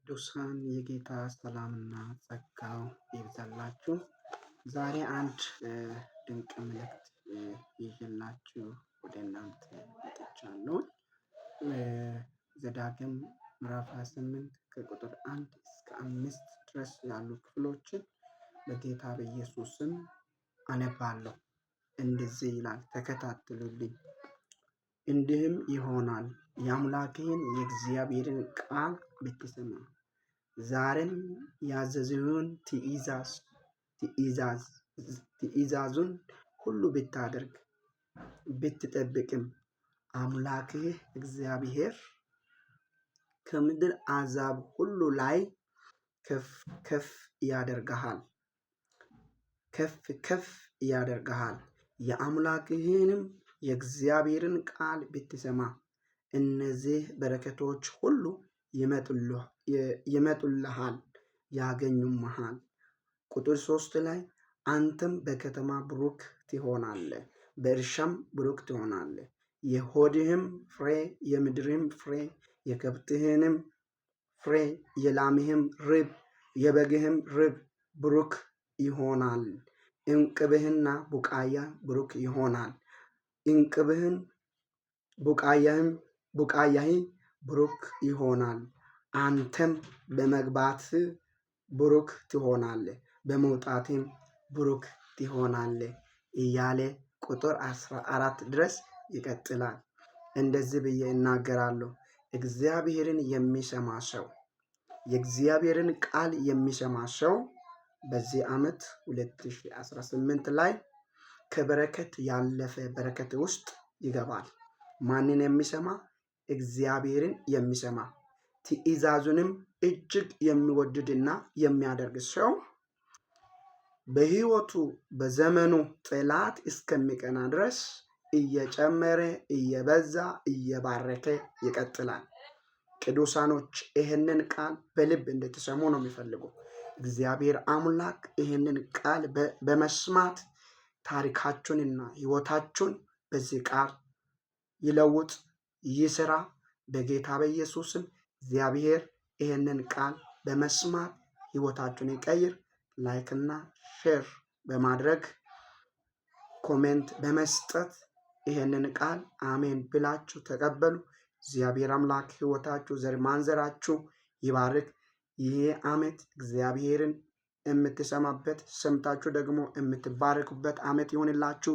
ቅዱሳን የጌታ ሰላምና ጸጋው ይብዛላችሁ። ዛሬ አንድ ድንቅ መልእክት ይዤላችሁ ወደ እናንተ መጥቻለሁ። ዘዳግም ምዕራፍ 28 ከቁጥር 1 እስከ 5 ድረስ ያሉ ክፍሎችን በጌታ በኢየሱስ ስም አነባለሁ። እንደዚህ ይላል፣ ተከታተሉልኝ። እንዲህም ይሆናል የአምላክህን የእግዚአብሔርን ቃል ብትሰማ፣ ዛሬም ያዘዝሁህን ትእዛዙን ሁሉ ብታደርግ ብትጠብቅም፣ አምላክህ እግዚአብሔር ከምድር አሕዛብ ሁሉ ላይ ከፍ ያደርግሃል። የአምላክህንም የእግዚአብሔርን ቃል ብትሰማ እነዚህ በረከቶች ሁሉ ይመጡልሃል፣ ያገኙምሃል። ቁጥር 3 ላይ አንተም በከተማ ብሩክ ትሆናለህ፣ በእርሻም ብሩክ ትሆናለህ። የሆድህም ፍሬ፣ የምድርህም ፍሬ፣ የከብትህንም ፍሬ፣ የላምህም ርብ፣ የበግህም ርብ ብሩክ ይሆናል። እንቅብህና ቡቃያ ብሩክ ይሆናል። እንቅብህም ቡቃያህ ብሩክ ይሆናል። አንተም በመግባትህ ብሩክ ትሆናለህ፣ በመውጣትም ብሩክ ትሆናለህ እያለ ቁጥር 14 ድረስ ይቀጥላል። እንደዚህ ብዬ እናገራለሁ። እግዚአብሔርን የሚሰማ ሰው፣ የእግዚአብሔርን ቃል የሚሰማ ሰው በዚህ ዓመት 2018 ላይ ከበረከት ያለፈ በረከት ውስጥ ይገባል። ማንን የሚሰማ? እግዚአብሔርን የሚሰማ ትእዛዙንም እጅግ የሚወድድና የሚያደርግ ሰው በሕይወቱ በዘመኑ ጠላት እስከሚቀና ድረስ እየጨመረ እየበዛ እየባረከ ይቀጥላል። ቅዱሳኖች ይህንን ቃል በልብ እንድትሰሙ ነው የሚፈልገው። እግዚአብሔር አምላክ ይህንን ቃል በመስማት ታሪካችሁንና ሕይወታችሁን በዚህ ቃል ይለውጥ፣ ይስራ። በጌታ በኢየሱስም እግዚአብሔር ይህንን ቃል በመስማት ሕይወታችሁን ይቀይር። ላይክና ሼር በማድረግ ኮሜንት በመስጠት ይህንን ቃል አሜን ብላችሁ ተቀበሉ። እግዚአብሔር አምላክ ሕይወታችሁ ዘር ማንዘራችሁ ይባርክ። ይሄ ዓመት እግዚአብሔርን የምትሰማበት፣ ሰምታችሁ ደግሞ የምትባረኩበት ዓመት ይሆንላችሁ።